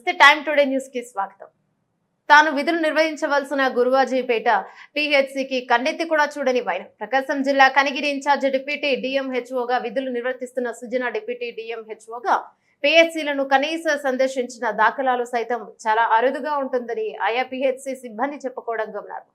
నమస్తే, time today news కి స్వాగతం. తాను విధులు నిర్వహించవలసిన గురువాజీపేట పిహెచ్సికి కన్నెత్తి కూడా చూడని వైనం. ప్రకాశం జిల్లా కనిగిరి ఇన్ఛార్జ్ డిప్యూటీ డిఎంహెచ్ఓగా విధులు నిర్వర్తిస్తున్న సుజన డిప్యూటీ డిఎంహెచ్ఓగా పిహెచ్సిలను కనీస సందర్శించిన దాఖలాలు సైతం చాలా అరుదుగా ఉంటుందని ఆయా పిహెచ్సి సిబ్బంది చెప్పుకోవడం గమనార్హం.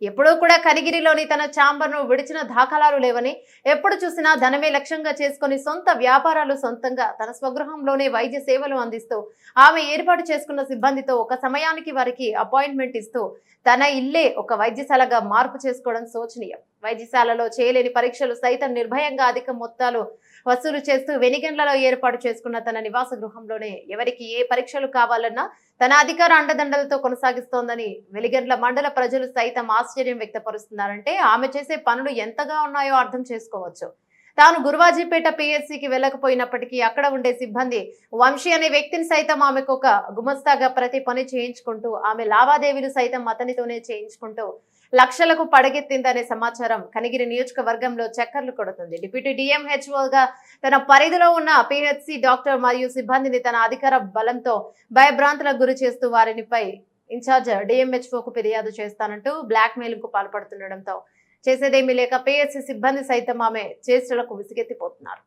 ఎప్పుడూ కూడా కనిగిరిలోని తన ఛాంబర్ ను విడిచిన దాఖలాలు లేవని, ఎప్పుడు చూసినా ధనమే లక్ష్యంగా చేసుకుని సొంత వ్యాపారాలు సొంతంగా తన స్వగృహంలోనే వైద్య సేవలు అందిస్తూ ఆమె ఏర్పాటు చేసుకున్న సిబ్బందితో ఒక సమయానికి వారికి అపాయింట్మెంట్ ఇస్తూ తన ఇల్లే ఒక వైద్యశాలగా మార్పు చేసుకోవడం శోచనీయం. వైద్యశాలలో చేయలేని పరీక్షలు సైతం నిర్భయంగా అధిక మొత్తాలు వసూలు చేస్తూ వెనిగండ్లలో ఏర్పాటు చేసుకున్న తన నివాస గృహంలోనే ఎవరికి ఏ పరీక్షలు కావాలన్నా తన అధికార అండదండలతో కొనసాగిస్తోందని వెలిగండ్ల మండల ప్రజలు సైతం ఆశ్చర్యం వ్యక్తపరుస్తున్నారంటే ఆమె చేసే పనులు ఎంతగా ఉన్నాయో అర్థం చేసుకోవచ్చు. తాను గురువాజీపేట పిహెచ్సికి వెళ్ళకపోయినప్పటికీ అక్కడ ఉండే సిబ్బంది వంశీ అనే వ్యక్తిని సైతం ఆమెకు ఒక గుమస్తాగా ప్రతి పని చేయించుకుంటూ ఆమె లావాదేవీలు సైతం అతనితోనే చేయించుకుంటూ లక్షలకు పడగెత్తిందనే సమాచారం కనిగిరి నియోజకవర్గంలో చక్కర్లు కొడుతుంది. డిప్యూటీ డిఎంహెచ్ఓగా తన పరిధిలో ఉన్న పిహెచ్సి డాక్టర్ మరియు సిబ్బందిని తన అధికార బలంతో భయభ్రాంతులకు గురి చేస్తూ వారినిపై ఇన్ఛార్జ్ డిఎంహెచ్ఓకు ఫిర్యాదు చేస్తానంటూ బ్లాక్ మెయిల్ కు పాల్పడుతుండటంతో చేసేదేమీ లేక పిహెచ్సి సిబ్బంది సైతం ఆమె చేష్టలకు విసిగెత్తిపోతున్నారు.